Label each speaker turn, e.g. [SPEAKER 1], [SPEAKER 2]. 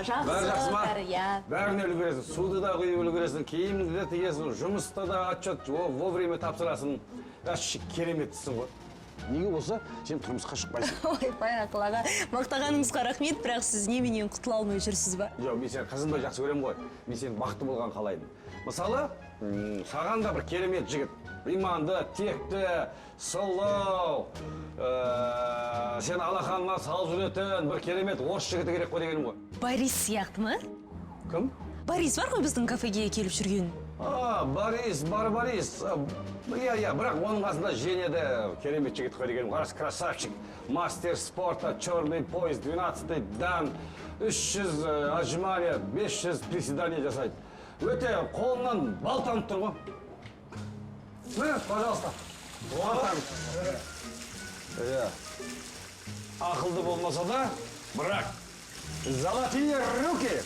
[SPEAKER 1] жақсы ма?
[SPEAKER 2] иә.
[SPEAKER 1] Бәріне үлгересің, суды да құйып үлгересің, киімді де тігесің, жұмыста да отчет вовремя тапсырасың. Кереметтісің ғой. Неге болса, сен тұрмысқа шықпайсың.
[SPEAKER 2] Ой, Байрақыл аға, мақтағаныңызға рахмет, бірақ сіз неменен құтыла алмай жүрсіз ба?
[SPEAKER 1] Жоқ, мен сені қызымдай жақсы көремін ғой. Мен сені бақытты болған қалаймын. Мысалы, саған да бір керемет жігіт. Иманды, текті, сұлу, сені алақанына салып жүретін бір керемет орыс жігіті керек қой дегенім ғой.
[SPEAKER 2] Борис сияқты ма?
[SPEAKER 1] Кім?
[SPEAKER 2] Борис бар ғой біздің кафеге келіп жүрген.
[SPEAKER 1] Борис, Борис. Иә, бірақ оның қасында Женеде керемет жігіт қой дегенім. Қарасы красавчик. Мастер спорта, черный пояс, 12-й дан, 300 отжимания, 500 приседания жасайды. Өте қолынан бал танып тұр ғой. Міне, пожалуйста. Ақылды болмаса да, бірақ золотые руки.